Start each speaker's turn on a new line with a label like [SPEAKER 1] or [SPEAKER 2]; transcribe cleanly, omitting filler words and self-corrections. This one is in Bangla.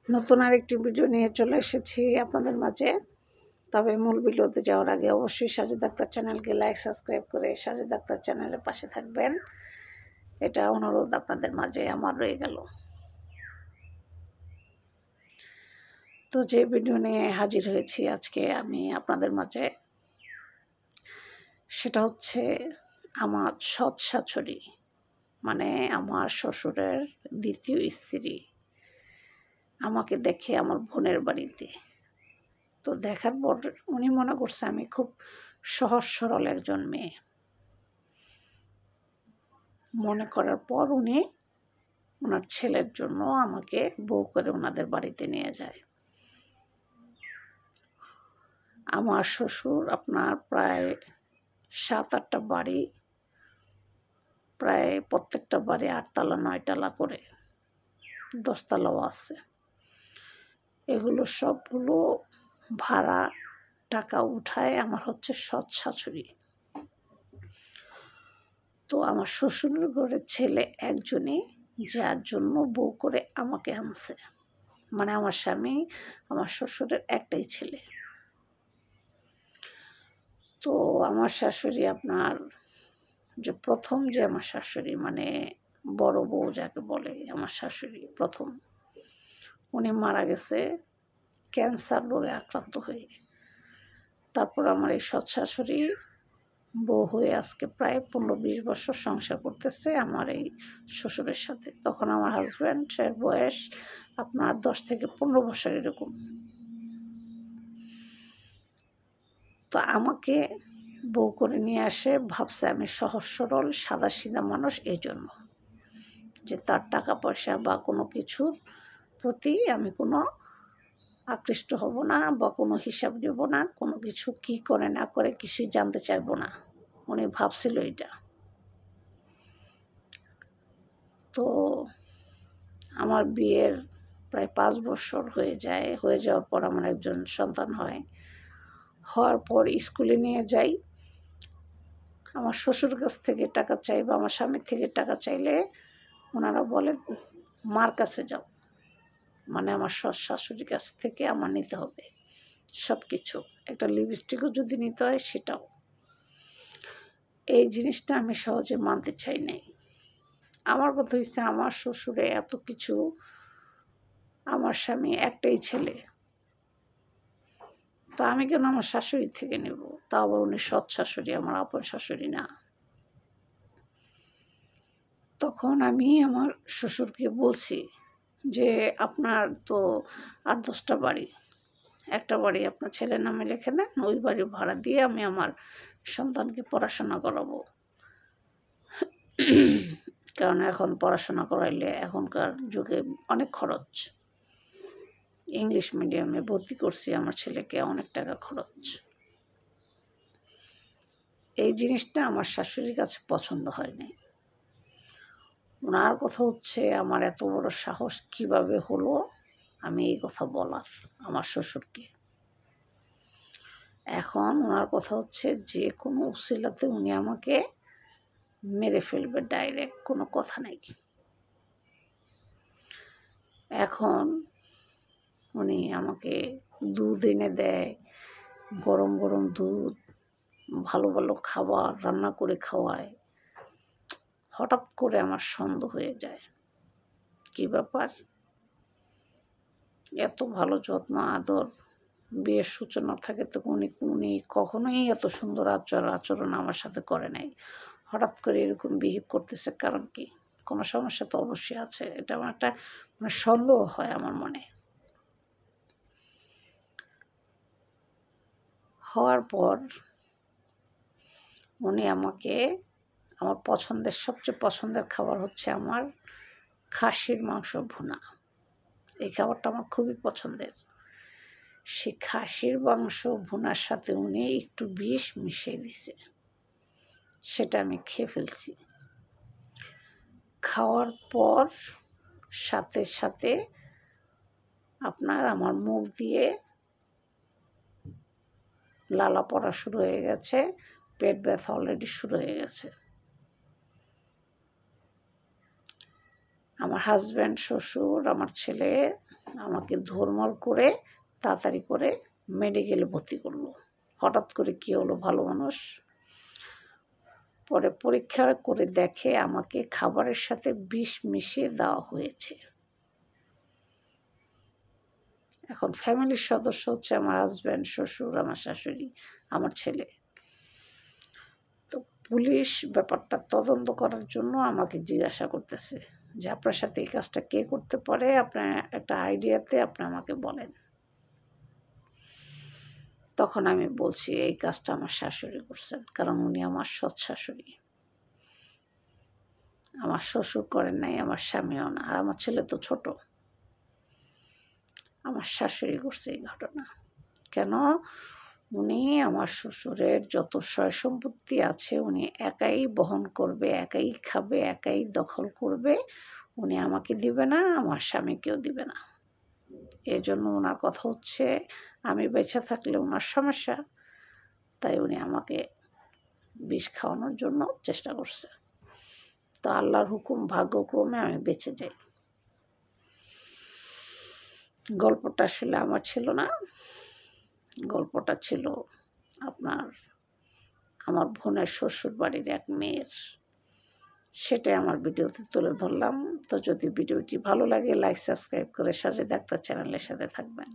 [SPEAKER 1] নতুন আরেকটি ভিডিও নিয়ে চলে এসেছি আপনাদের মাঝে। তবে মূল ভিডিওতে যাওয়ার আগে অবশ্যই সাজেদ আক্তার চ্যানেলকে লাইক সাবস্ক্রাইব করে সাজেদ আক্তার চ্যানেলের পাশে থাকবেন, এটা অনুরোধ আপনাদের মাঝে আমার রয়ে গেল। তো যে ভিডিও নিয়ে হাজির হয়েছি আজকে আমি আপনাদের মাঝে, সেটা হচ্ছে আমার সৎ শাশুড়ি, মানে আমার শ্বশুরের দ্বিতীয় স্ত্রী আমাকে দেখে আমার বোনের বাড়িতে। তো দেখার পর উনি মনে করছে আমি খুব সহজ সরল একজন মেয়ে। মনে করার পর উনি ওনার ছেলের জন্য আমাকে বউ করে ওনাদের বাড়িতে নিয়ে যায়। আমার শ্বশুর আপনার প্রায় 7-8টা বাড়ি, প্রায় প্রত্যেকটা বাড়ি 8তলা 9তলা করে, 10তলাও আছে। এগুলো সবগুলো ভাড়া টাকা উঠায় আমার হচ্ছে সৎ শাশুড়ি। তো আমার শ্বশুরের ঘরের ছেলে একজনই, যার জন্য বউ করে আমাকে আনছে। মানে আমার স্বামী, আমার শ্বশুরের একটাই ছেলে। তো আমার শাশুড়ি আপনার যে প্রথম যে আমার শাশুড়ি, মানে বড় বউ যাকে বলে আমার শাশুড়ি প্রথম, উনি মারা গেছে ক্যান্সার রোগে আক্রান্ত হয়ে। তারপর আমার এই সৎ শাশুড়ি বউ হয়ে আজকে প্রায় 15-20 বছর সংসার করতেছে আমার এই শ্বশুরের সাথে। তখন আমার হাজব্যান্ডের বয়স আপনার 10 থেকে 15 বছর এরকম। তো আমাকে বউ করে নিয়ে আসে, ভাবছে আমি সহজ সরল সাদা সিধা মানুষ, এই জন্য যে তার টাকা পয়সা বা কোনো কিছুর প্রতি আমি কোনো আকৃষ্ট হব না বা কোনো হিসাব নেব না, কোনো কিছু কি করে না করে কিছুই জানতে চাইব না। উনি ভাবছিল এটা। তো আমার বিয়ের প্রায় 5 বছর হয়ে যায়, হয়ে যাওয়ার পর আমার একজন সন্তান হয়। হওয়ার পর স্কুলে নিয়ে যাই, আমার শ্বশুর কাছ থেকে টাকা চাই বা আমার স্বামীর থেকে টাকা চাইলে ওনারা বলে মার কাছে যাও, মানে আমার শাশুড়ির কাছ থেকে আমার নিতে হবে সব কিছু, একটা লিপস্টিকও যদি নিতে হয় সেটাও। এই জিনিসটা আমি সহজে মানতে চাই নাই। আমার কথা হচ্ছে আমার শ্বশুরে এত কিছু, আমার স্বামী একটাই ছেলে, তো আমি কেন আমার শাশুড়ি থেকে নেব? তা আবার উনি সৎ শাশুড়ি, আমার আপন শাশুড়ি না। তখন আমি আমার শ্বশুরকে বলছি যে আপনার তো 8-10টা বাড়ি, একটা বাড়ি আপনার ছেলের নামে লিখে দেন, ওই বাড়ি ভাড়া দিয়ে আমি আমার সন্তানকে পড়াশোনা করাবো। কারণ এখন পড়াশোনা করাইলে এখনকার যুগে অনেক খরচ। ইংলিশ মিডিয়ামে ভর্তি করছি আমার ছেলেকে, অনেক টাকা খরচ। এই জিনিসটা আমার শাশুড়ির কাছে পছন্দ হয়নি। ওনার কথা হচ্ছে আমার এত বড় সাহস কিভাবে হলো আমি এই কথা বলার আমার শ্বশুরকে। এখন ওনার কথা হচ্ছে যে কোনো উসিলাতে উনি আমাকে মেরে ফেলবে ডাইরেক্ট, কোনো কথা নেই। এখন উনি আমাকে দুধ এনে দেয়, গরম গরম দুধ, ভালো ভালো খাবার রান্না করে খাওয়ায়। হঠাৎ করে আমার সন্দেহ হয়ে যায়, কি ব্যাপার, এত ভালো যত্ন আদর বিয়ের সূচনা থাকে তো উনি কখনোই এত সুন্দর আচরণ আমার সাথে করে নাই। হঠাৎ করে এরকম বিহেভ করতেছে, কারণ কি? কোনো সমস্যা তো অবশ্যই আছে। এটা আমার একটা মানে সন্দেহ হয় আমার মনে। হওয়ার পর উনি আমাকে আমার পছন্দের সবচেয়ে পছন্দের খাবার হচ্ছে আমার খাসির মাংস ভুনা। এই খাবারটা আমার খুবই পছন্দের। সে খাসির মাংস ভুনার সাথে উনি একটু বিষ মিশিয়ে দিছে, সেটা আমি খেয়ে ফেলছি। খাওয়ার পর সাথে সাথে আপনার আমার মুখ দিয়ে লালা পড়া শুরু হয়ে গেছে, পেট ব্যথা অলরেডি শুরু হয়ে গেছে। আমার হাজব্যান্ড, শ্বশুর, আমার ছেলে আমাকে ধর্মল করে তাড়াতাড়ি করে মেডিকেলে ভর্তি করলো। হঠাৎ করে কী হলো, ভালো মানুষ। পরে পরীক্ষা করে দেখে আমাকে খাবারের সাথে বিষ মিশিয়ে দেওয়া হয়েছে। এখন ফ্যামিলির সদস্য হচ্ছে আমার হাজব্যান্ড, শ্বশুর, আমার শাশুড়ি, আমার ছেলে। তো পুলিশ ব্যাপারটা তদন্ত করার জন্য আমাকে জিজ্ঞাসা করতেছে যে আপনার সাথে এই কাজটা কে করতে পারে, আপনার একটা আইডিয়াতে আপনি আমাকে বলেন। তখন আমি বলছি এই কাজটা আমার শাশুড়ি করছেন, কারণ উনি আমার সৎ শাশুড়ি। আমার শ্বশুর করেন নাই, আমার স্বামীও না, আর আমার ছেলে তো ছোট। আমার শাশুড়ি করছে এই ঘটনা। কেন? উনি আমার শ্বশুরের যত সয় সম্পত্তি আছে উনি একাই বহন করবে, একাই খাবে, একাই দখল করবে। উনি আমাকে দিবে না, আমার স্বামীকেও দিবে না। এই জন্য ওনার কথা হচ্ছে আমি বেঁচে থাকলে ওনার সমস্যা, তাই উনি আমাকে বিষ খাওয়ানোর জন্য চেষ্টা করছে। তো আল্লাহর হুকুম, ভাগ্যক্রমে আমি বেঁচে যাই। গল্পটা আসলে আমার ছিল না, গল্পটা ছিল আমার বোনের শ্বশুর বাড়ির এক মেয়ের। সেটাই আমার ভিডিওতে তুলে ধরলাম। তো যদি ভিডিওটি ভালো লাগে লাইক সাবস্ক্রাইব করে সাজেদ আক্তার চ্যানেলের সাথে থাকবেন।